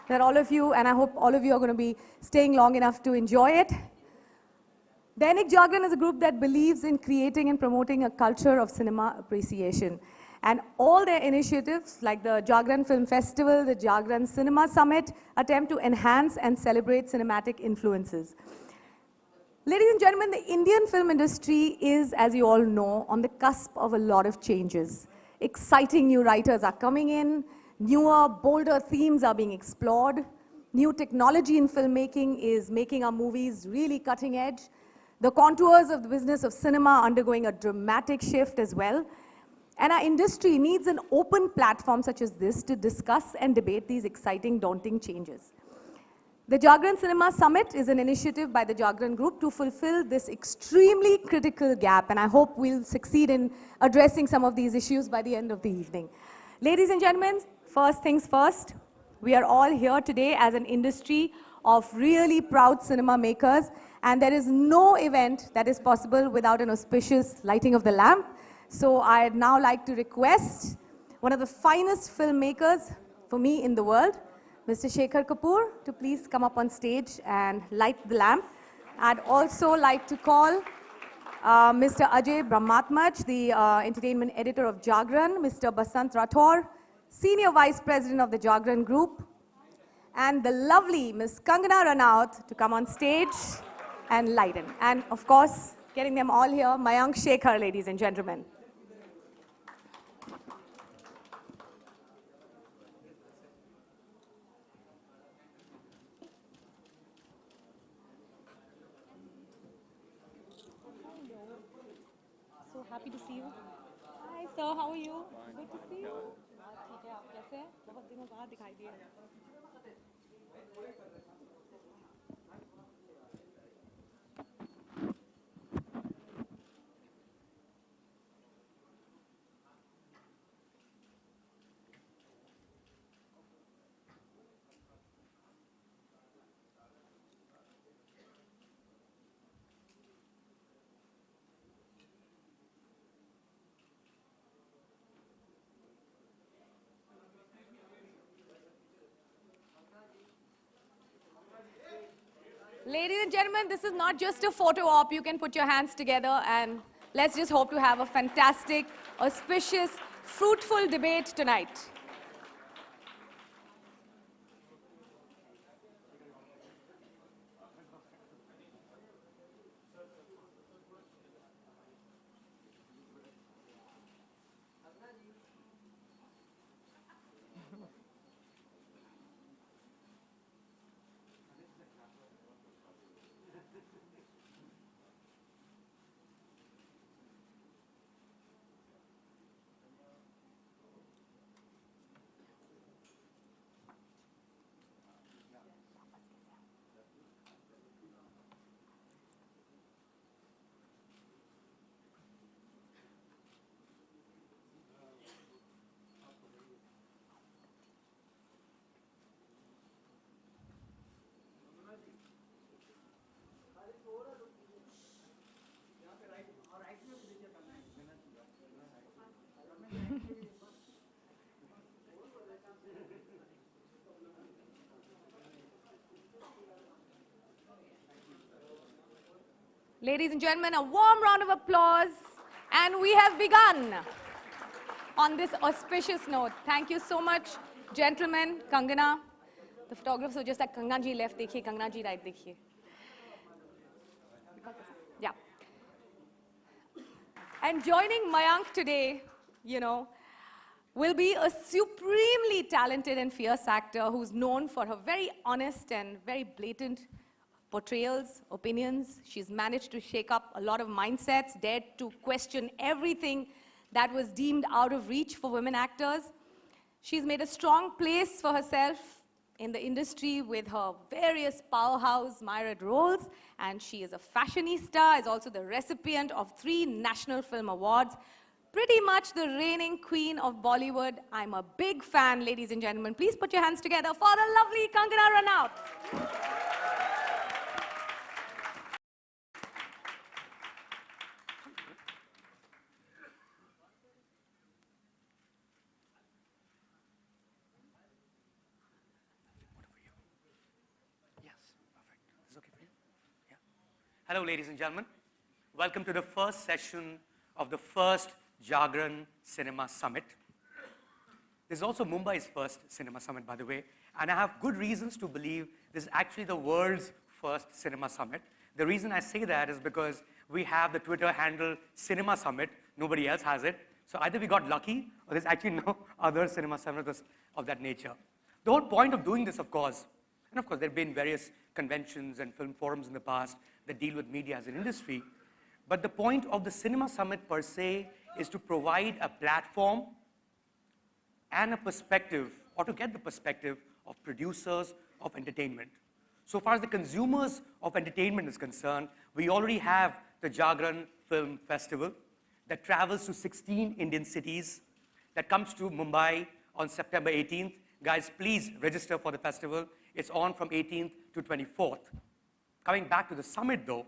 that all of you, and I hope all of you are going to be staying long enough to enjoy it. Dainik Jagran is a group that believes in creating and promoting a culture of cinema appreciation. And all their initiatives, like the Jagran Film Festival, the Jagran Cinema Summit, attempt to enhance and celebrate cinematic influences. Ladies and gentlemen, the Indian film industry is, as you all know, on the cusp of a lot of changes. Exciting new writers are coming in, newer, bolder themes are being explored, new technology in filmmaking is making our movies really cutting edge. The contours of the business of cinema are undergoing a dramatic shift as well. And our industry needs an open platform such as this to discuss and debate these exciting, daunting changes. The Jagran Cinema Summit is an initiative by the Jagran Group to fulfill this extremely critical gap, and I hope we'll succeed in addressing some of these issues by the end of the evening. Ladies and gentlemen, first things first, we are all here today as an industry of really proud cinema makers, and there is no event that is possible without an auspicious lighting of the lamp. So I'd now like to request one of the finest filmmakers for me in the world, Mr. Shekhar Kapoor, to please come up on stage and light the lamp. I'd also like to call Mr. Ajay Brahmatmach, the entertainment editor of Jagran, Mr. Basant Rathore, Senior Vice President of the Jagran Group, and the lovely Ms. Kangana Ranaut to come on stage and lighten. And of course, getting them all here, Mayank Shekhar, ladies and gentlemen. So happy to see you. Hi sir, how are you? Good to see you. ठीक है, आप कैसे हैं? बहुत दिनों बाद दिखाई दिए। Ladies and gentlemen, this is not just a photo op. You can put your hands together and let's just hope to have a fantastic, auspicious, fruitful debate tonight. Ladies and gentlemen, a warm round of applause, and we have begun on this auspicious note. Thank you so much, gentlemen. Kangana, the photographers were just like, Kangana ji left, dekhiye, Kangana ji right, dekhiye. Yeah. And joining Mayank today, will be a supremely talented and fierce actor who's known for her very honest and very blatant portrayals, opinions. She's managed to shake up a lot of mindsets, dared to question everything that was deemed out of reach for women actors. She's made a strong place for herself in the industry with her various powerhouse myriad roles, and she is a fashionista, is also the recipient of 3 National Film Awards. Pretty much the reigning queen of Bollywood. I'm a big fan, ladies and gentlemen. Please put your hands together for the lovely Kangana Ranaut. Hello, ladies and gentlemen. Welcome to the first session of the first Jagran Cinema Summit. This is also Mumbai's first cinema summit, by the way, and I have good reasons to believe this is actually the world's first cinema summit. The reason I say that is because we have the Twitter handle Cinema Summit. Nobody else has it. So either we got lucky, or there's actually no other cinema summit of that nature. The whole point of doing this, of course, and of course there have been various conventions and film forums in the past that deal with media as an industry, but the point of the Cinema Summit per se is to provide a platform and a perspective, or to get the perspective of producers of entertainment. So far as the consumers of entertainment is concerned, we already have the Jagran Film Festival that travels to 16 Indian cities, that comes to Mumbai on September 18th. Guys, please register for the festival. It's on from 18th to 24th. Coming back to the summit though,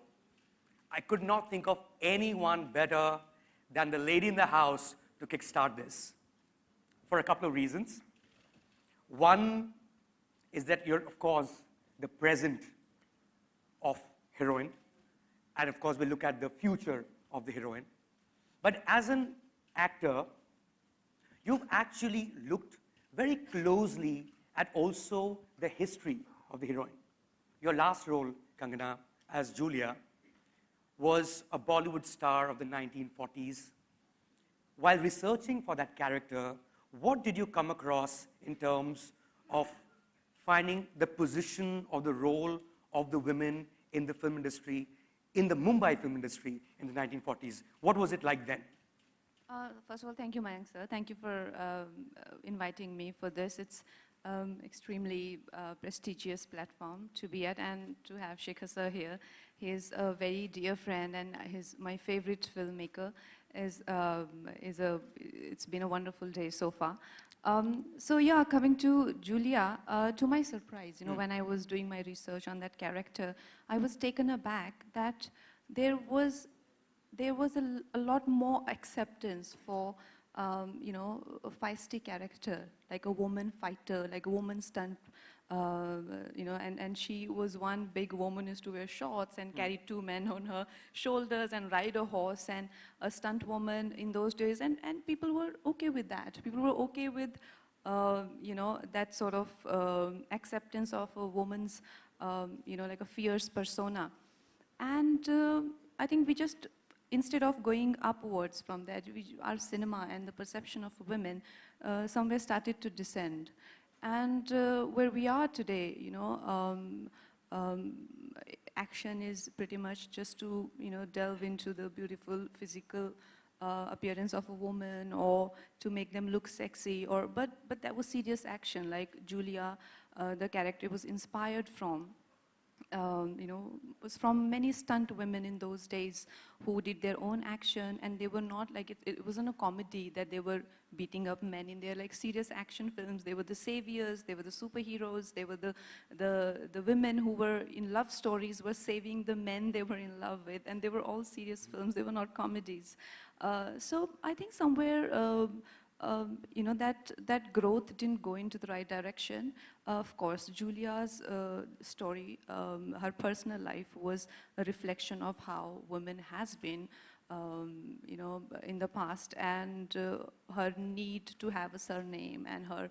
I could not think of anyone better than the lady in the house to kickstart this, for a couple of reasons. One is that you're, of course, the present of heroine, and of course we'll look at the future of the heroine. But as an actor, you've actually looked very closely at also the history of the heroine. Your last role, Kangana, as Julia, was a Bollywood star of the 1940s. While researching for that character, what did you come across in terms of finding the position or the role of the women in the film industry, in the Mumbai film industry in the 1940s? What was it like then? First of all, thank you, Mayank sir. Thank you for inviting me for this. It's extremely prestigious platform to be at, and to have Shekhar sir here. He's a very dear friend, and my favorite filmmaker. It's been a wonderful day so far. So yeah, coming to Julia, to my surprise, when I was doing my research on that character, I was taken aback that there was a lot more acceptance for, a feisty character, like a woman fighter, like a woman stunt, and she was one big woman, used to wear shorts and carry two men on her shoulders and ride a horse, and a stunt woman in those days, and people were okay with that. People were okay with, that sort of acceptance of a woman's, like a fierce persona. And I think we just, instead of going upwards from that, our cinema and the perception of women somewhere started to descend. And where we are today, action is pretty much just to, delve into the beautiful physical appearance of a woman, or to make them look sexy, but that was serious action, like Julia, the character was inspired from. Was from many stunt women in those days who did their own action, and they were not like, it wasn't a comedy that they were beating up men in. Their like serious action films. They were the saviors, they were the superheroes, they were the women who were in love stories, were saving the men they were in love with, and they were all serious films, they were not comedies. So I think somewhere that growth didn't go into the right direction. Of course, Julia's story, her personal life was a reflection of how women has been, in the past, and her need to have a surname, and her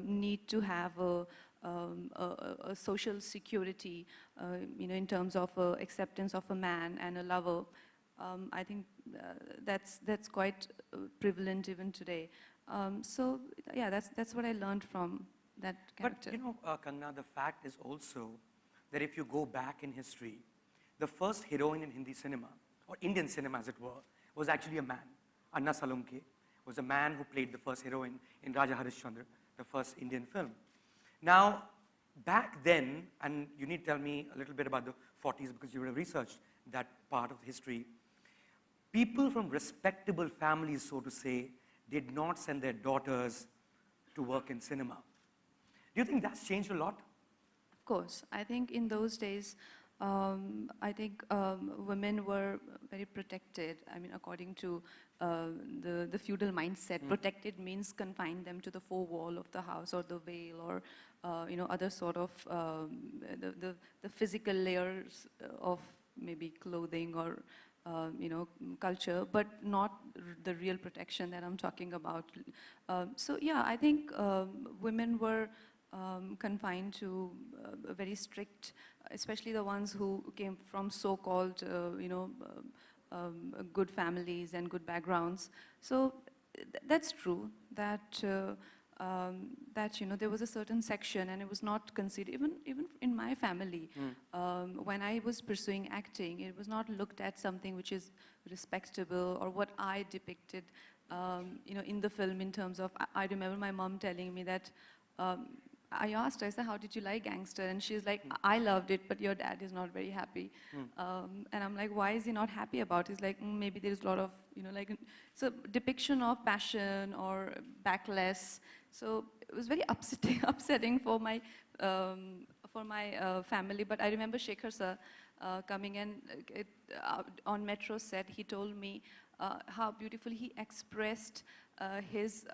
need to have a social security, in terms of acceptance of a man and a lover. I think that's quite prevalent even today. So yeah, that's what I learned from that character. But Kangana, the fact is also that if you go back in history, the first heroine in Hindi cinema, or Indian cinema as it were, was actually a man. Anna Salunke was a man who played the first heroine in Raja Harishchandra, the first Indian film. Now, back then, and you need to tell me a little bit about the 40s because you would have researched that part of history, people from respectable families, so to say, did not send their daughters to work in cinema. Do you think that's changed a lot? Of course. I think in those days, women were very protected. I mean, according to the feudal mindset, protected means confine them to the four wall of the house, or the veil, or other sort of the physical layers of maybe clothing or culture, but not the real protection that I'm talking about. So yeah, I think women were confined to very strict, especially the ones who came from so-called, good families and good backgrounds. So that's true that there was a certain section, and it was not considered even in my family. When I was pursuing acting, it was not looked at something which is respectable or what I depicted, in the film. In terms of, I remember my mom telling me that. I asked her, I said, how did you like Gangster? And she's like, I loved it, but your dad is not very happy. And I'm like, why is he not happy about it? He's like, maybe there's a lot of, so depiction of passion or backlash. So it was very upsetting for my family. But I remember Shekhar sir coming in on Metro set. He told me how beautifully he expressed his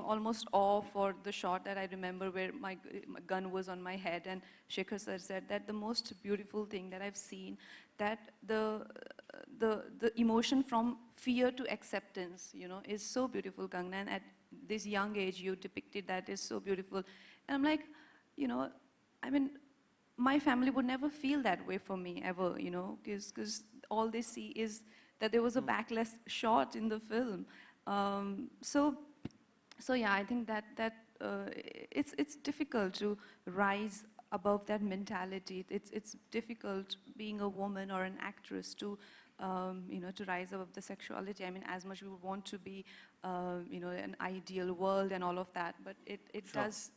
almost awe for the shot that I remember where my gun was on my head. And Shekhar sir said that the most beautiful thing that I've seen, that the emotion from fear to acceptance, is so beautiful, Kangna. And at this young age, you depicted that is so beautiful. And I'm like, I mean, my family would never feel that way for me ever, because all they see is that there was a backlash shot in the film. So yeah, I think that it's difficult to rise above that mentality. It's difficult being a woman or an actress to to rise above the sexuality. I mean, as much we want to be an ideal world and all of that, but it Sure. does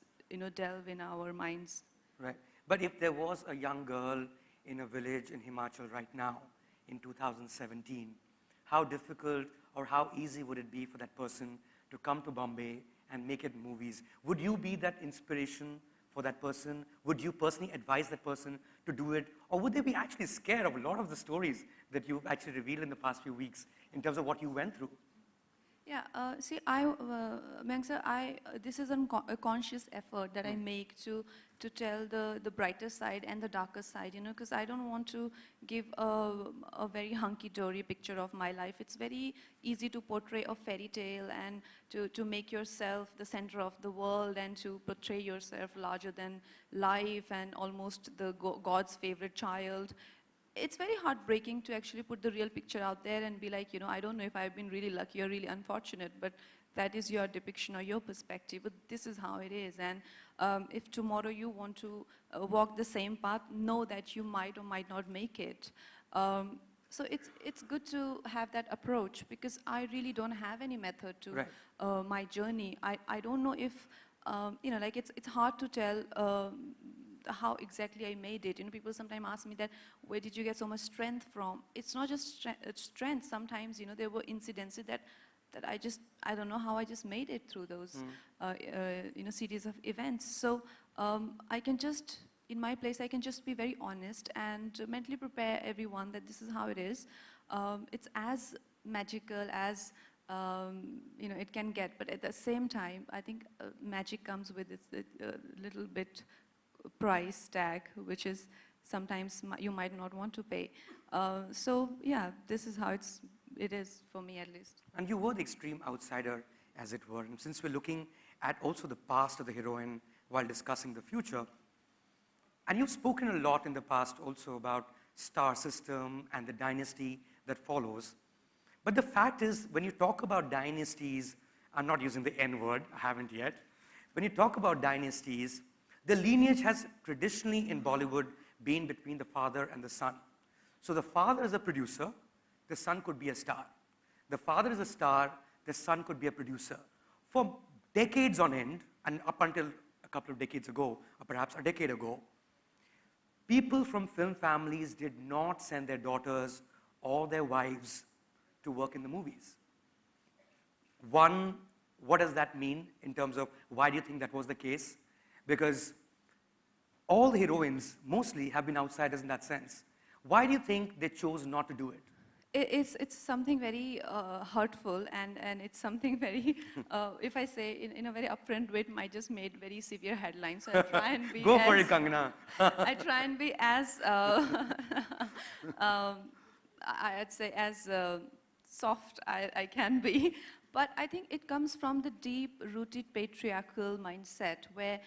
delve in our minds. Right. But if there was a young girl in a village in Himachal right now, in 2017, how difficult or how easy would it be for that person to come to Bombay and make it movies? Would you be that inspiration for that person? Would you personally advise that person to do it? Or would they be actually scared of a lot of the stories that you've actually revealed in the past few weeks in terms of what you went through? Yeah, see, Mayank sir, this is a conscious effort that I make to tell the brighter side and the darker side, because I don't want to give a very hunky-dory picture of my life. It's very easy to portray a fairy tale and to make yourself the center of the world and to portray yourself larger than life and almost the God's favorite child. It's very heartbreaking to actually put the real picture out there and be like, I don't know if I've been really lucky or really unfortunate, but that is your depiction or your perspective, but this is how it is. And if tomorrow you want to walk the same path, know that you might or might not make it. So it's good to have that approach, because I really don't have any method to Right. my journey. I don't know if, it's hard to tell how exactly I made it. People sometimes ask me that, where did you get so much strength from? It's not just strength. Sometimes, there were incidences that I don't know how I just made it through those, series of events. So I can just, in my place, I can just be very honest and mentally prepare everyone that this is how it is. It's as magical as it can get, but at the same time, I think magic comes with its little bit price tag, which is sometimes you might not want to pay. So yeah, this is how it is for me, at least. And you were the extreme outsider, as it were. And since we're looking at also the past of the heroine while discussing the future, and you've spoken a lot in the past also about star system and the dynasty that follows. But the fact is, when you talk about dynasties, I'm not using the N word, I haven't yet. When you talk about dynasties, the lineage has traditionally in Bollywood been between the father and the son. So the father is a producer, the son could be a star. The father is a star, the son could be a producer. For decades on end, and up until a couple of decades ago, or perhaps a decade ago, people from film families did not send their daughters or their wives to work in the movies. One, what does that mean in terms of why do you think that was the case? Because all the heroines mostly have been outsiders in that sense. Why do you think they chose not to do it? It's something very hurtful, and it's something very, if I say in a very upfront way, it might just made very severe headlines. So I try and be Go as, for it, Kangana. I try and be as, I'd say as soft I can be. But I think it comes from the deep-rooted patriarchal mindset where,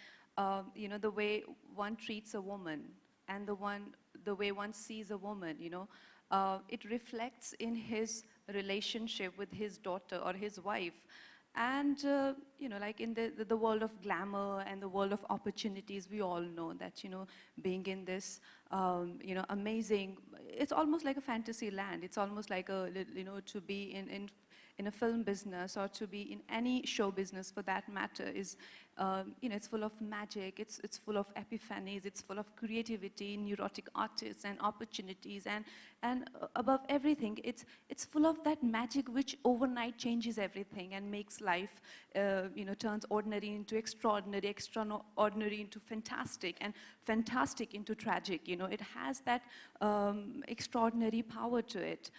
you know, the way one treats a woman and the way one sees a woman, you know, it reflects in his relationship with his daughter or his wife. And, you know, like in the world of glamour and the world of opportunities, we all know that, you know, being in this, you know, amazing, it's almost like a fantasy land. It's almost like you know, to be in a film business or to be in any show business for that matter is, you know, it's full of magic, it's full of epiphanies, it's full of creativity, neurotic artists and opportunities, and above everything, it's full of that magic which overnight changes everything and makes life, you know, turns ordinary into extraordinary, extraordinary into fantastic, and fantastic into tragic. You know, it has that extraordinary power to it.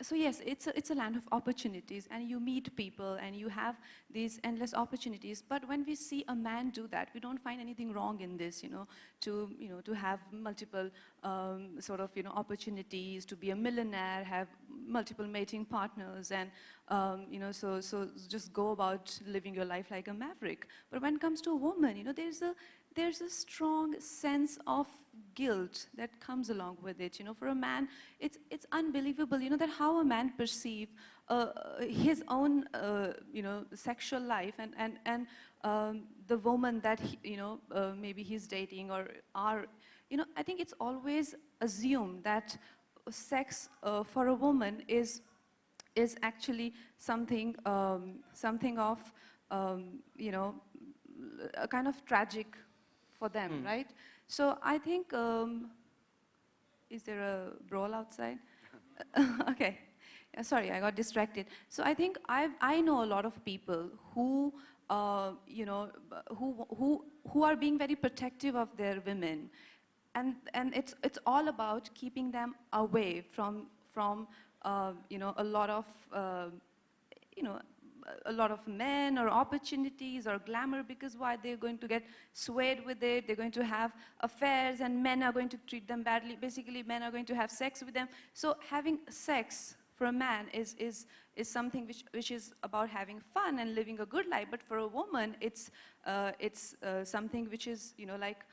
So yes, it's a land of opportunities, and you meet people and you have these endless opportunities. But when we see a man do that, we don't find anything wrong in this, you know, to have multiple sort of, you know, opportunities, to be a millionaire, have multiple mating partners, and you know, so just go about living your life like a maverick. But when it comes to a woman, you know, there's a strong sense of guilt that comes along with it. You know, for a man, it's unbelievable, you know, that how a man perceive his own, you know, sexual life and the woman that you know, maybe he's dating or are, you know, I think it's always assumed that sex for a woman is actually something something of, you know, a kind of tragic for them, right? So I think, is there a brawl outside? Okay. Yeah, sorry, I got distracted. So I think I know a lot of people who, you know, who are being very protective of their women, and it's all about keeping them away from you know, a lot of you know, a lot of men or opportunities or glamour, because why? They're going to get swayed with it, they're going to have affairs, and men are going to treat them badly. Basically, men are going to have sex with them. So having sex for a man is something which is about having fun and living a good life. But for a woman, it's something which is, you know, like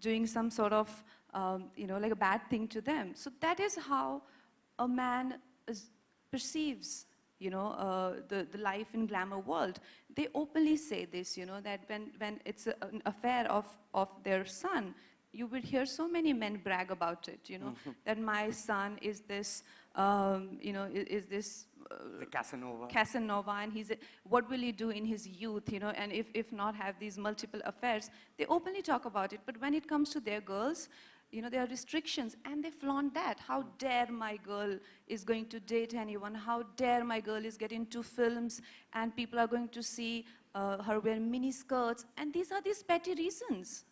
doing some sort of, you know, like a bad thing to them. So that is how a man perceives, you know, the life in glamour world. They openly say this, you know, that when it's an affair of their son, you would hear so many men brag about it, you know, that my son is this, you know, is this The Casanova. Casanova, and what will he do in his youth, you know, and if not have these multiple affairs. They openly talk about it, but when it comes to their girls, you know, there are restrictions, and they flaunt that. How dare my girl is going to date anyone? How dare my girl is getting into films, and people are going to see her wear mini skirts? And these are these petty reasons.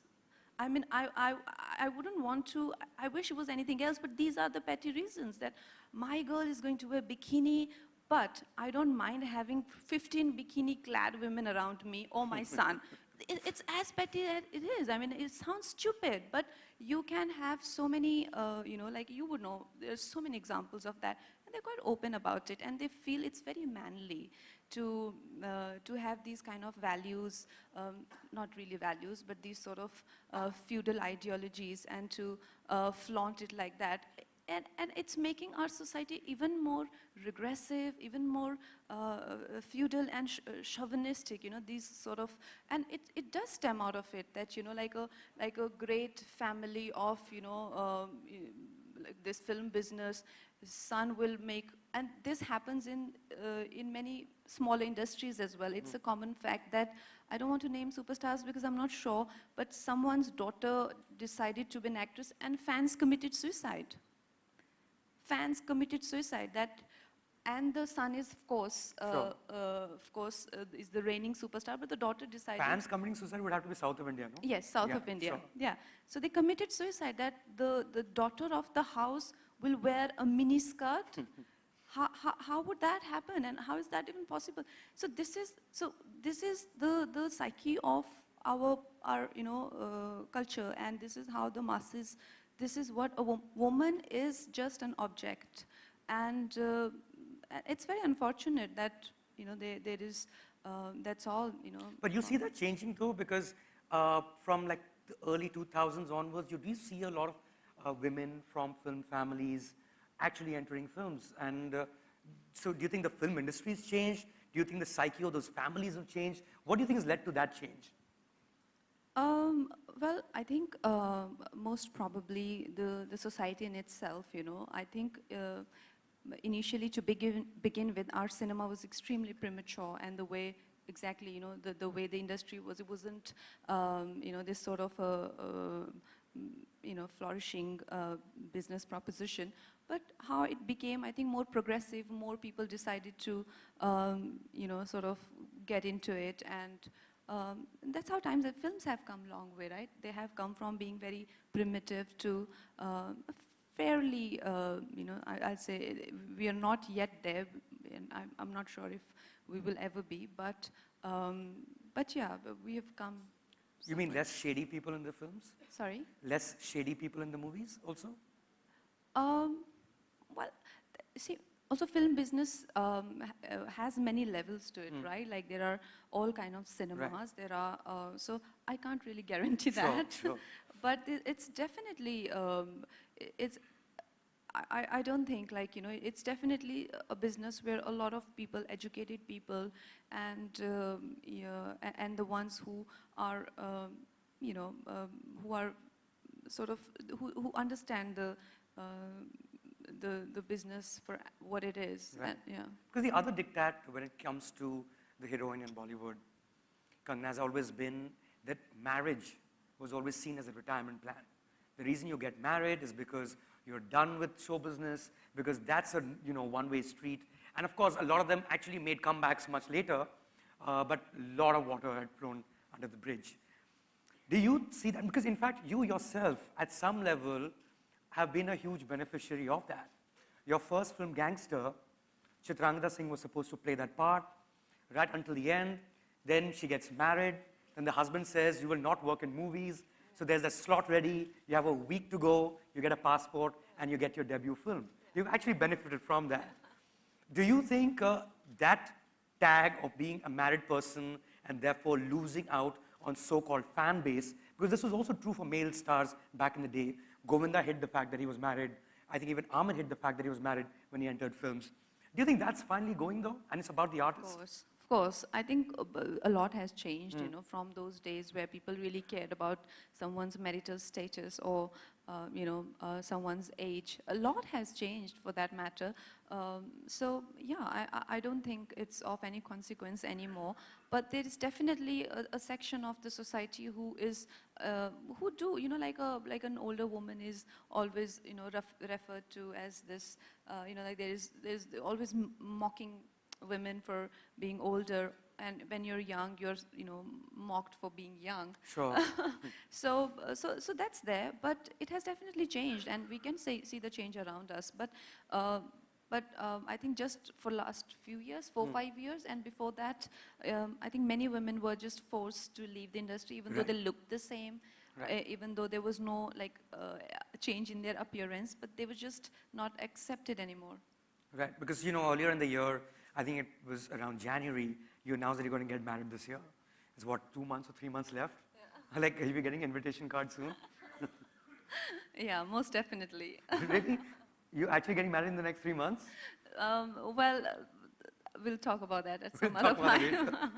I mean, I wouldn't want to, I wish it was anything else, but these are the petty reasons that my girl is going to wear bikini, but I don't mind having 15 bikini-clad women around me, or my son. It's as petty as it is. I mean, it sounds stupid, but you can have so many, you know, like you would know, there's so many examples of that, and they're quite open about it, and they feel it's very manly to have these kind of values, not really values, but these sort of feudal ideologies, and to flaunt it like that. And it's making our society even more regressive, even more feudal and chauvinistic, you know, these sort of, and it does stem out of it that, you know, like a great family of, you know, like this film business, son will make, and this happens in many smaller industries as well. It's a common fact that, I don't want to name superstars because I'm not sure, but someone's daughter decided to be an actress and fans committed suicide. Fans committed suicide. And the son is, of course, is the reigning superstar, but the daughter decided. Fans committing suicide would have to be south of India, no? Yes, south of India. Sure. Yeah. So they committed suicide, that the daughter of the house will wear a mini skirt. How would that happen, and how is that even possible? So this is the psyche of our culture, and this is how the masses. This is what a woman is, just an object, and it's very unfortunate that there is that's all But you see that changing though, because from like the early 2000s onwards, you do see a lot of women from film families actually entering films. And so do you think the film industry has changed? Do you think the psyche of those families have changed? What do you think has led to that change? Well, I think most probably the society in itself, I think initially to begin with, our cinema was extremely premature, and the way exactly, the way the industry was, it wasn't, this sort of flourishing business proposition. But how it became, I think, more progressive, more people decided to, sort of get into it, and that's how times that films have come a long way, right? They have come from being very primitive to fairly, I'll say we are not yet there, and I'm not sure if we will ever be, but yeah, we have come. You mean less shady people in the films? Sorry? Less shady people in the movies also? Well, see, also film business has many levels to it, right? Like there are all kind of cinemas. Right. There are, so I can't really guarantee Sure, that. sure. But it's definitely, I don't think like, it's definitely a business where a lot of people, educated people, and and the ones who are, who are sort of, who understand the business for what it is. Right. Yeah. Because the other diktat when it comes to the heroine in Bollywood, Kangana, has always been that marriage was always seen as a retirement plan. The reason you get married is because you're done with show business, because that's a one-way street. And of course, a lot of them actually made comebacks much later, but a lot of water had flown under the bridge. Do you see that? Because in fact, you yourself, at some level, have been a huge beneficiary of that. Your first film, Gangster, Chitrangada Singh was supposed to play that part right until the end. Then she gets married. Then the husband says, you will not work in movies. So there's a slot ready. You have a week to go. You get a passport, and you get your debut film. You've actually benefited from that. Do you think that tag of being a married person and therefore losing out on so-called fan base, because this was also true for male stars back in the day. Govinda hid the fact that he was married. I think even Amit hid the fact that he was married when he entered films. Do you think that's finally going though? And it's about the artist? Of course. I think a lot has changed, from those days where people really cared about someone's marital status or, someone's age. A lot has changed for that matter. So yeah, I don't think it's of any consequence anymore. But there is definitely a section of the society who is, who do, like an older woman is always, referred to as this, like there's always mocking women for being older, and when you're young, you're mocked for being young. Sure. So that's there, but it has definitely changed, and we can see the change around us. But I think just for last few years, 4-5 years, and before that, I think many women were just forced to leave the industry, even though they looked the same. Right. Even though there was no change in their appearance, but they were just not accepted anymore. Right, because earlier in the year, I think it was around January, you announced that you're going to get married this year. It's what, 2 months or 3 months left? Yeah. Like, are you getting an invitation card soon? Yeah, most definitely. Really? You actually getting married in the next 3 months? Well, we'll talk about that at some We'll other talk about it time. later.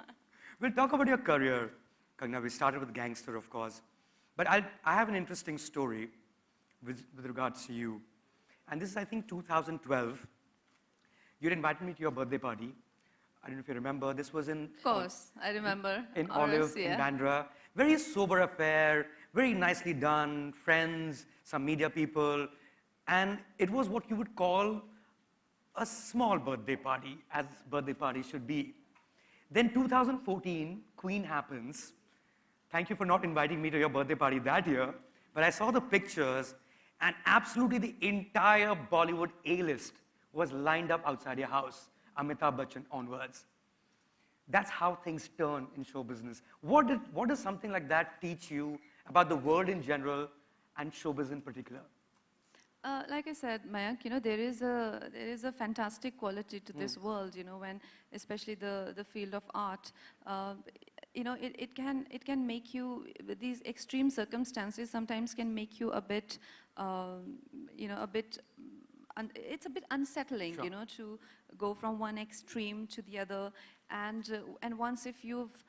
We'll talk about your career, Kangana. We started with Gangster, of course. But I have an interesting story with regards to you. And this is, I think, 2012. You'd invited me to your birthday party. I don't know if you remember. This was in... Of course, I remember. In Or Olive, else, in yeah. Bandra. Very sober affair, very nicely done, friends, some media people. And it was what you would call a small birthday party, as birthday parties should be. Then 2014, Queen happens. Thank you for not inviting me to your birthday party that year. But I saw the pictures, and absolutely the entire Bollywood A-list was lined up outside your house, Amitabh Bachchan onwards. That's how things turn in show business. What does something like that teach you about the world in general and showbiz in particular? Like I said, Mayank, there is a fantastic quality to this world, when especially the field of art. It can make you, these extreme circumstances sometimes can make you a bit, a bit it's a bit unsettling, Sure. to go from one extreme to the other. And once if you've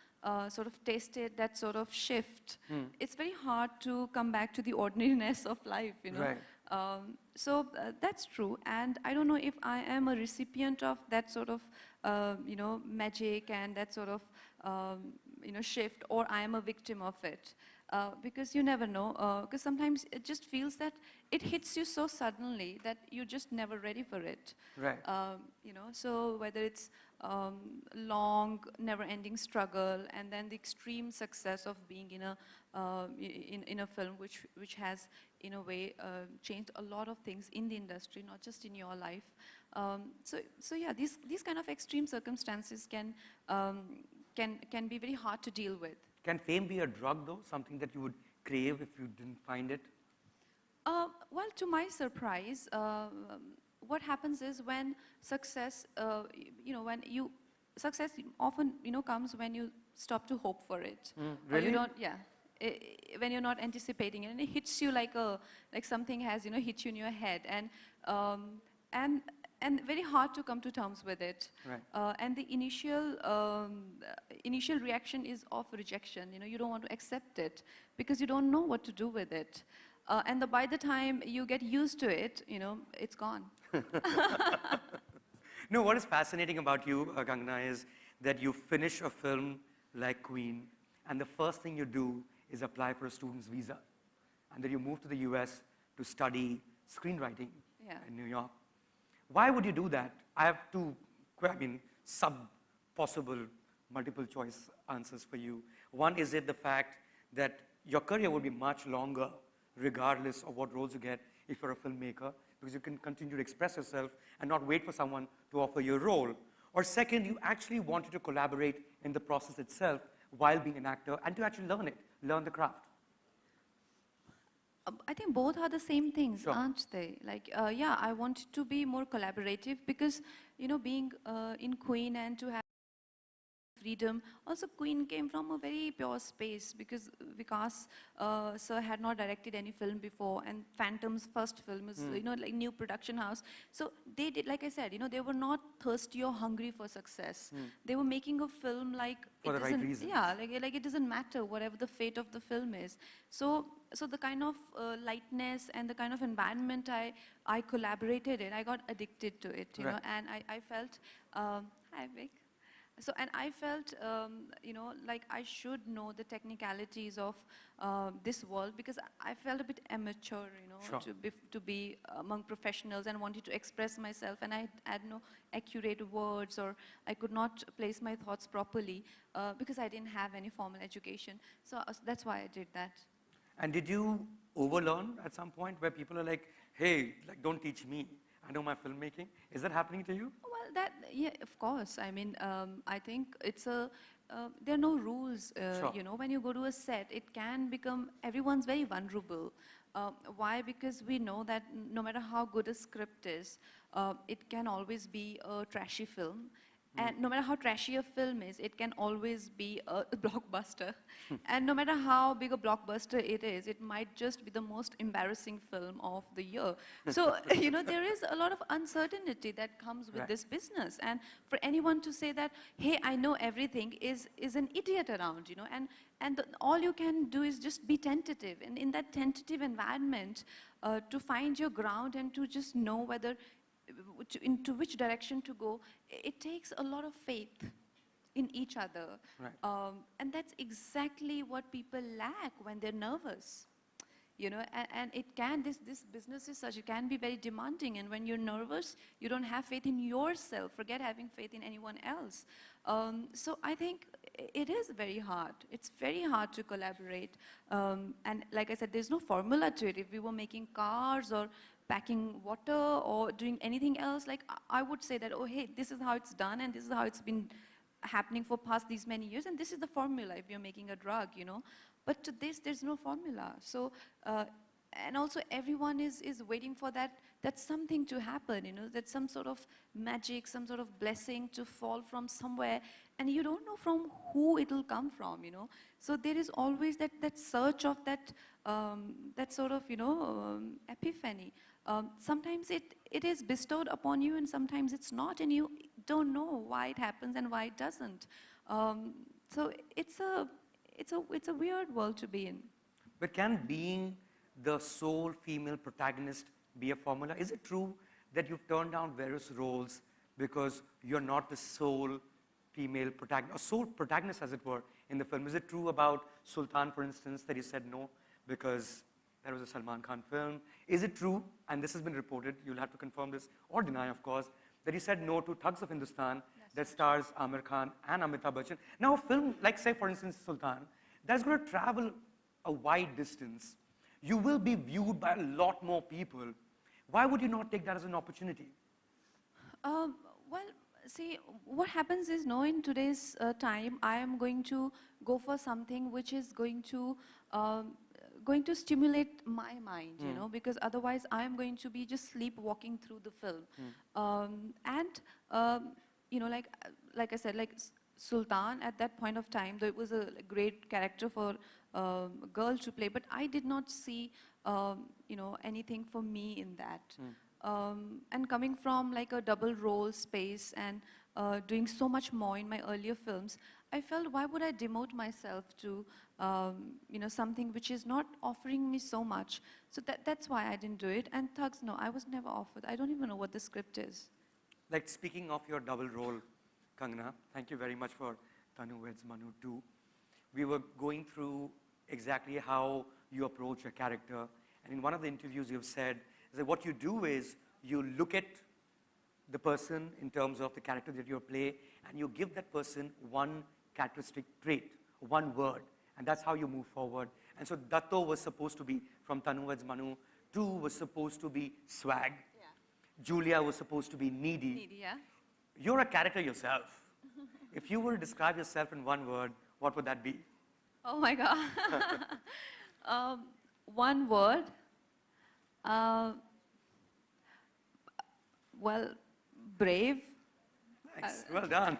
sort of tasted that sort of shift, it's very hard to come back to the ordinariness of life. Right. So that's true. And I don't know if I am a recipient of that sort of, magic and that sort of, shift, or I am a victim of it. Because you never know, because sometimes it just feels that it hits you so suddenly that you're just never ready for it. Right. So whether it's long, never-ending struggle, and then the extreme success of being in a film which has, in a way, changed a lot of things in the industry, not just in your life. So yeah, these kind of extreme circumstances can be very hard to deal with. Can fame be a drug, though? Something that you would crave if you didn't find it? Well, to my surprise, what happens is when success, success often, comes when you stop to hope for it. Or really? you don't, yeah. When you're not anticipating it, and it hits you like something has, hit you in your head, and very hard to come to terms with it. Right. And the initial reaction is of rejection. You don't want to accept it because you don't know what to do with it. And by the time you get used to it, it's gone. No, what is fascinating about you, Kangana, is that you finish a film like Queen, and the first thing you do is apply for a student's visa. And then you move to the US to study screenwriting in New York. Why would you do that? I have two, possible multiple choice answers for you. One, is it the fact that your career would be much longer regardless of what roles you get if you're a filmmaker, because you can continue to express yourself and not wait for someone to offer you a role. Or second, you actually wanted to collaborate in the process itself while being an actor and to actually learn the craft. I think both are the same things, Sure. aren't they? Like, yeah, I want to be more collaborative because, being in Queen and to have freedom. Also, Queen came from a very pure space because Vikas sir had not directed any film before, and Phantom's first film is, like new production house. So they did, like I said, they were not thirsty or hungry for success. They were making a film like For the it right doesn't, reasons. yeah, like it doesn't matter whatever the fate of the film is. So the kind of lightness and the kind of environment I collaborated in, I got addicted to it, Right. and I felt, hi Vic. So, and I felt, like I should know the technicalities of this world because I felt a bit amateur, Sure. to be among professionals and wanted to express myself, and I had no accurate words, or I could not place my thoughts properly because I didn't have any formal education. So that's why I did that. And did you overlearn at some point where people are like, hey, like, don't teach me, I know my filmmaking? Is that happening to you? Well, yeah, of course. I mean, I think there are no rules. Sure. When you go to a set, it can become, everyone's very vulnerable. Why? Because we know that no matter how good a script is, it can always be a trashy film. And no matter how trashy a film is, it can always be a blockbuster. And no matter how big a blockbuster it is, it might just be the most embarrassing film of the year. So, there is a lot of uncertainty that comes with Right. this business. And for anyone to say that, hey, I know everything is an idiot around, and all you can do is just be tentative. And in that tentative environment, to find your ground and to just know whether into which direction to go, it takes a lot of faith in each other. Right. And that's exactly what people lack when they're nervous. And it can, this business is such, it can be very demanding, and when you're nervous, you don't have faith in yourself, forget having faith in anyone else. So I think it is very hard. It's very hard to collaborate. And like I said, there's no formula to it. If we were making cars or packing water or doing anything else, like I would say that, oh, hey, this is how it's done and this is how it's been happening for past these many years, and this is the formula if you're making a drug, you know. But to this, there's no formula. So, and also everyone is waiting for that something to happen, you know, that some sort of magic, some sort of blessing to fall from somewhere, and you don't know from who it'll come from, you know. So there is always that search of that sort of, you know, epiphany. Sometimes it is bestowed upon you, and sometimes it's not, and you don't know why it happens and why it doesn't. So it's a weird world to be in. But can being the sole female protagonist be a formula? Is it true that you've turned down various roles because you're not the sole female protagonist, or sole protagonist as it were, in the film? Is it true about Sultan, for instance, that you said no because that was a Salman Khan film? Is it true, and this has been reported, you'll have to confirm this or deny, of course, that you said no to Thugs of Hindustan that stars Amir Khan and Amitabh Bachchan? Now, a film like, say, for instance, Sultan, that's going to travel a wide distance. You will be viewed by a lot more people. Why would you not take that as an opportunity? Well, see, what happens is, no, in today's time, I am going to go for something which is going to stimulate my mind, you know, because otherwise I am going to be just sleepwalking through the film. You know, like I said, like Sultan, at that point of time, though it was a great character for a girl to play, but I did not see, you know, anything for me in that. And coming from like a double role space and doing so much more in my earlier films, I felt, why would I demote myself to, you know, something which is not offering me so much? So that's why I didn't do it. And Thugs, no, I was never offered. I don't even know what the script is. Like, speaking of your double role, Kangana, thank you very much for Tanu Weds Manu 2. We were going through exactly how you approach a character, and in one of the interviews you've said that what you do is you look at the person in terms of the character that you play, and you give that person one characteristic trait, one word, and that's how you move forward. And so Datto was supposed to be, from Tanu Weds Manu 2, was supposed to be swag. Yeah. Julia was supposed to be needy. Needy, yeah. You're a character yourself. If you were to describe yourself in one word, what would that be? Oh my God. One word. Well, brave. Thanks. Well done.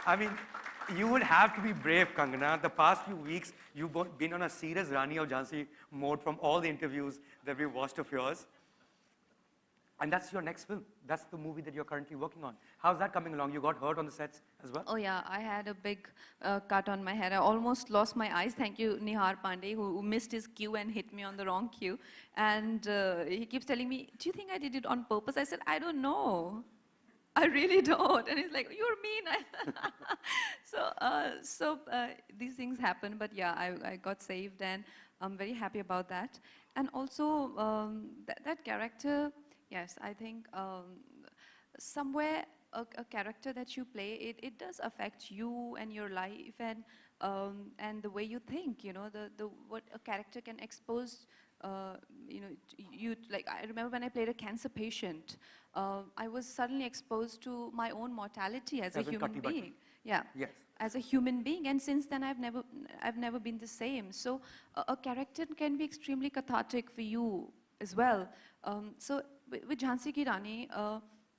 I mean, you would have to be brave, Kangana. The past few weeks, you've been on a serious Rani of Jhansi mode from all the interviews that we've watched of yours. And that's your next film. That's the movie that you're currently working on. How's that coming along? You got hurt on the sets as well? Oh yeah, I had a big cut on my head. I almost lost my eyes. Thank you, Nihar Pandey, who missed his cue and hit me on the wrong cue. And he keeps telling me, do you think I did it on purpose? I said, I don't know. I really don't. And he's like, you're mean. So these things happen. But yeah, I got saved, and I'm very happy about that. And also, that character, yes, I think somewhere a character that you play, it does affect you and your life and the way you think, you know, what a character can expose, you know, you, like, I remember when I played a cancer patient, I was suddenly exposed to my own mortality as a human being. Yeah. Yes. As a human being, and since then I've never been the same. So a character can be extremely cathartic for you as well. So with Jhansi Ki Rani,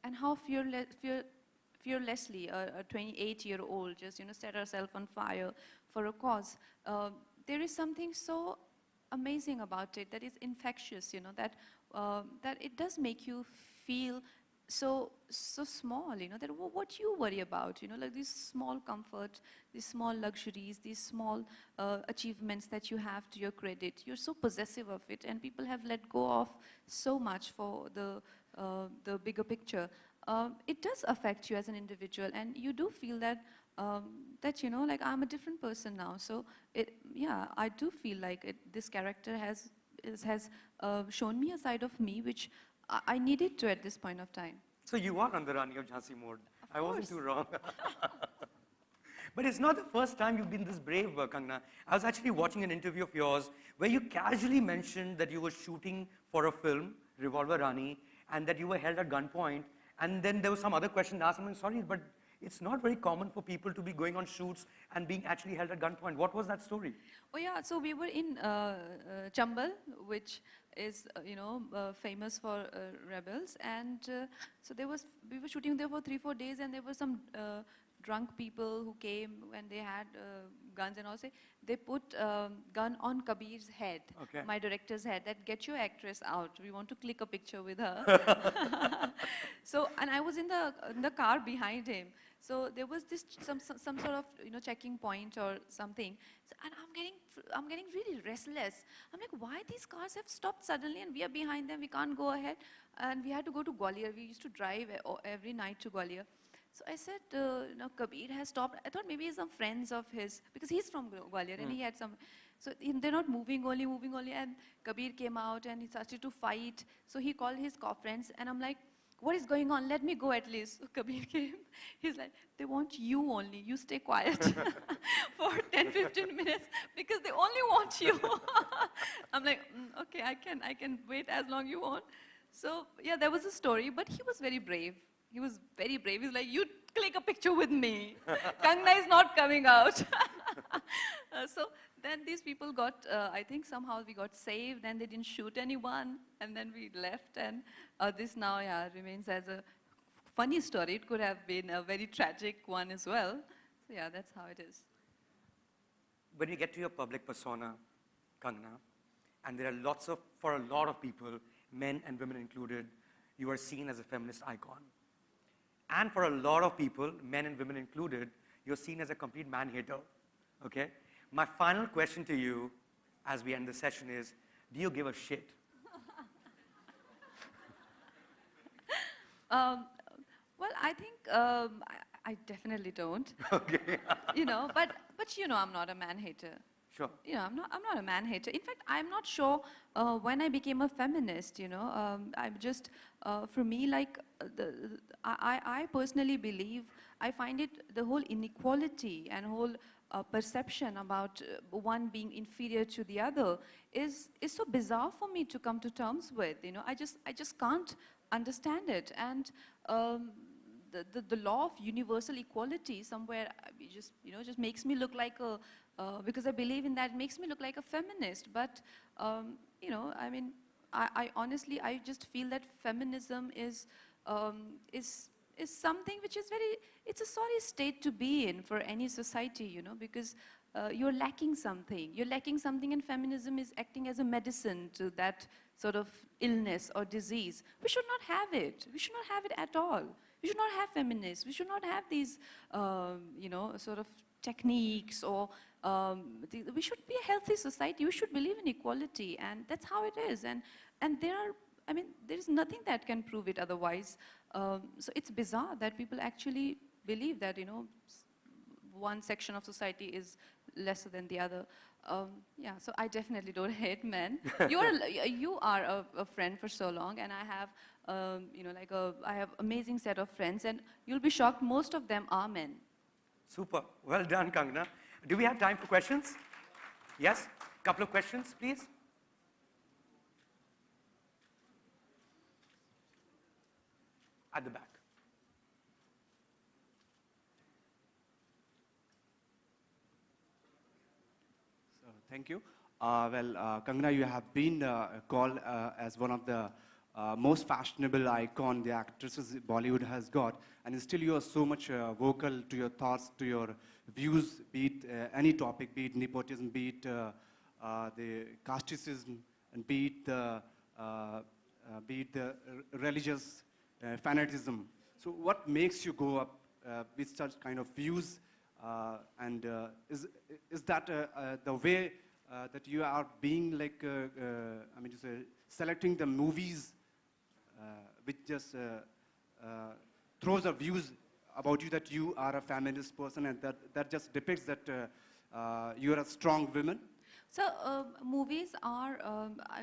and how fearlessly a 28-year-old just, you know, set herself on fire for a cause. There is something so amazing about it that is infectious, you know, that it does make you feel so small, you know, that what you worry about, you know, like these small comforts, these small luxuries, these small achievements that you have to your credit. You're so possessive of it, and people have let go of so much for the bigger picture. It does affect you as an individual, and you do feel that that, you know, like, I'm a different person now. So yeah, I do feel like this character has shown me a side of me which I needed to at this point of time. So you are on the Rani of Jhansi mode. I wasn't too wrong. But it's not the first time you've been this brave, Kangna. I was actually watching an interview of yours where you casually mentioned that you were shooting for a film, Revolver Rani, and that you were held at gunpoint. And then there was some other question asked. I'm sorry, but it's not very common for people to be going on shoots and being actually held at gunpoint. What was that story? Oh yeah, so we were in Chambal, which is famous for rebels, and so we were shooting there for 3-4 days, and there were some drunk people who came and they had guns and all. Say they put gun on Kabir's head, Okay. my director's head. That get your actress out. We want to click a picture with her. So and I was in the car behind him. So there was this some sort of checking point or something. So, and I'm getting really restless. I'm like, why these cars have stopped suddenly and we are behind them? We can't go ahead. And we had to go to Gwalior. We used to drive every night to Gwalior. So I said, Kabir has stopped. I thought maybe some friends of his, because he's from Gwalior and he had some. So they're not moving only. And Kabir came out and he started to fight. So he called his friends and I'm like, what is going on? Let me go at least. So Kabir came. He's like, they want you only. You stay quiet for 10-15 minutes because they only want you. I'm like, okay, I can wait as long you want. So yeah, there was a story, but he was very brave. He was very brave. He's like, you click a picture with me. Kangna is not coming out. So then these people got, I think somehow we got saved and they didn't shoot anyone and then we left and this now remains as a funny story. It could have been a very tragic one as well. So yeah, that's how it is. When you get to your public persona, Kangna, and there are for a lot of people, men and women included, you are seen as a feminist icon. And for a lot of people, men and women included, you're seen as a complete man-hater, okay? My final question to you as we end the session is, do you give a shit? Well, I think I definitely don't. Okay. But I'm not a man-hater. Sure. I'm not a man-hater. In fact, I'm not sure when I became a feminist, I'm just, for me, like, I personally believe, I find it, the whole inequality and whole perception about one being inferior to the other is so bizarre for me to come to terms with, I just can't understand it. And the law of universal equality somewhere just makes me look like a because I believe in that, makes me look like a feminist. But I mean, I honestly just feel that feminism is something which is it's a sorry state to be in for any society, because you're lacking something. You're lacking something, and feminism is acting as a medicine to that sort of illness or disease. We should not have it. We should not have it at all. We should not have feminists. We should not have these, sort of techniques or we should be a healthy society. We should believe in equality, and that's how it is. And there is nothing that can prove it otherwise. So it's bizarre that people actually believe that, one section of society is lesser than the other. So I definitely don't hate men. You are a friend for so long, and I have, I have amazing set of friends, and you'll be shocked, most of them are men. Super. Well done, Kangna. Do we have time for questions? Yes? Couple of questions, please. At the back. So, thank you. Kangna, you have been called as one of the most fashionable icon the actresses Bollywood has got, and still you are so much vocal to your thoughts, to your views, be it any topic, be it nepotism, be it the casteism, and be it the religious fanatism. So what makes you go up with such kind of views, and is that the way that you are being like, selecting the movies which just throws a views about you that you are a feminist person, and that just depicts that you are a strong woman? So movies are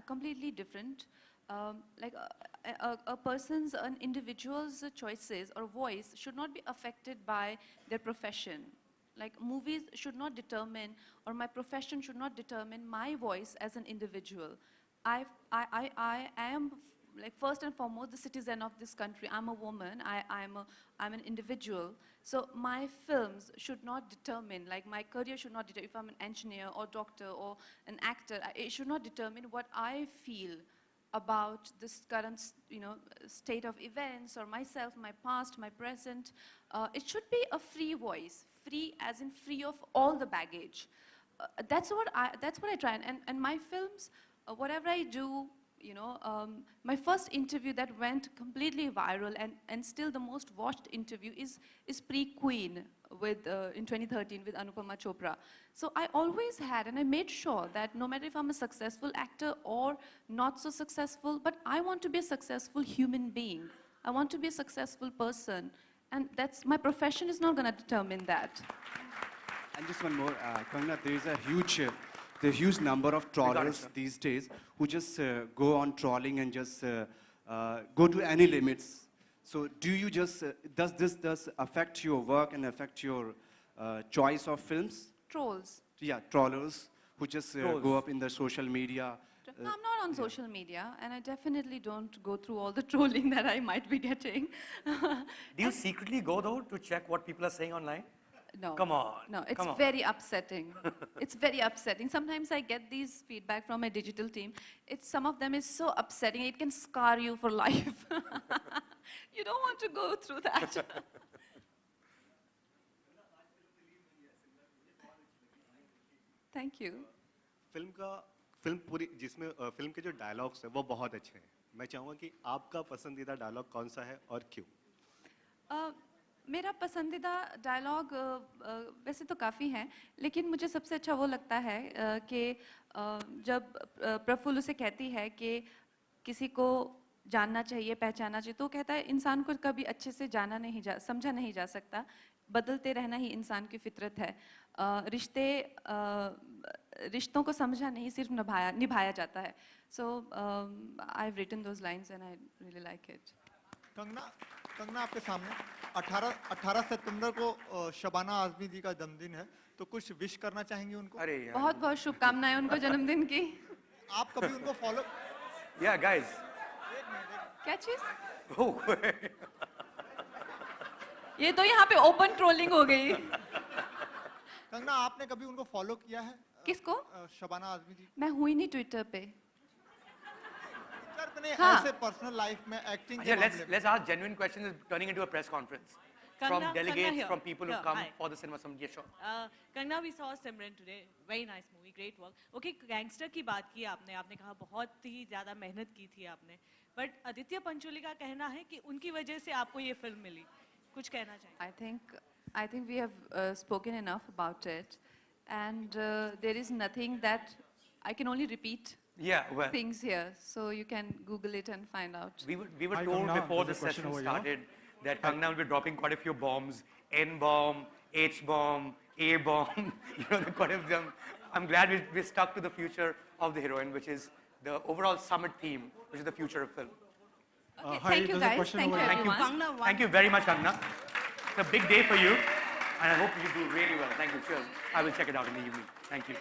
completely different. Like a person's, an individual's choices or voice should not be affected by their profession. Like movies should not determine, or my profession should not determine my voice as an individual. I am like first and foremost the citizen of this country. I'm a woman. I'm an individual. So my films should not determine, like my career should not determine if I'm an engineer or doctor or an actor. It should not determine what I feel about this current, state of events or myself, my past, my present. It should be a free voice, free as in free of all the baggage. That's what I try. And my films, whatever I do, my first interview that went completely viral and still the most watched interview is pre-Queen with in 2013 with Anupama Chopra. So I always had, and I made sure that no matter if I'm a successful actor or not so successful, but I want to be a successful human being. I want to be a successful person. And that's, my profession is not going to determine that. And just one more, Kangana, there is the huge number of trawlers these days who just go on trawling and just go to any limits. So do you just, does this affect your work and affect your choice of films? Trolls. Yeah, trawlers who just go up in the social media. No, I'm not on social media, and I definitely don't go through all the trolling that I might be getting. Do you secretly go though to check what people are saying online? No. Come on. No, it's come on. very upsetting. It's very upsetting. Sometimes I get these feedback from my digital team. Some of them is so upsetting, it can scar you for life. You don't want to go through that. Thank you. Film पूरी जिसमें film के जो dialogues हैं वो बहुत अच्छे हैं. मैं चाहूँगा कि आपका पसंदीदा डायलॉग कौन सा है और क्यों? मेरा पसंदीदा डायलॉग वैसे तो काफ़ी हैं, लेकिन मुझे सबसे अच्छा वो लगता है कि जब प्रफुल्ल उसे कहती है कि किसी को जानना चाहिए, पहचानना चाहिए, तो कहता है इंसान को कभी अच्छे से समझा नहीं जा सकता, बदलते रहना ही इंसान की फितरत है. रिश्तों को समझा नहीं, सिर्फ निभाया जाता है. So I have written those lines and I really like it. Kangana आपके सामने 18 सितंबर को शबाना आजमी जी का जन्मदिन है, तो कुछ विश करना चाहेंगे उनको? अरे यार. बहुत बहुत शुभकामनाएं उनको जन्मदिन की. आप कभी उनको फॉलो? Yeah, guys. क्या चीज? Oh. ये तो यहाँ पे ओपन ट्रोलिंग हो गई. कंगना, आपने कभी उनको फॉलो किया है? किसको? शबाना आजमी जी. मैं हुई नहीं ट्विटर पे. ट्विटर पे नहीं, हाँ. ऐसे पर्सनल लाइफ में एक्टिंग के Yeah, मामले में. let's ask genuine questions. It's turning into a press conference. From Kangna delegates, here. from people who Here, come hi. for the cinema summit. Yeah, sure. Kangna, we saw Simran today. Very nice movie, great work. Okay, gangster की बात की आपने कहा बहुत ही ज़्यादा मेहनत की थी आपने. बट आदित्य पंचोली का कहना है कि उनकी वजह से आपको ये फिल्म मिली. कुछ कहना चाहिए? I think we have spoken enough about it, and there is nothing that I can only repeat Yeah, well, things here, so you can Google it and find out. we were Hi, told Kangna. before the There's a question session over here. started that Kangna will be dropping quite a few bombs, N-bomb, H-bomb, A-bomb, quite a them. I'm glad we're stuck to the future of the heroine, which is the overall summit theme, which is the future of film. Okay, hi, thank you there's a guys. question Thank you over here. Thank you. everyone. Thank you very much, Kangna. It's a big day for you, and I hope you do really well. Thank you. Cheers. I will check it out in the evening. Thank you.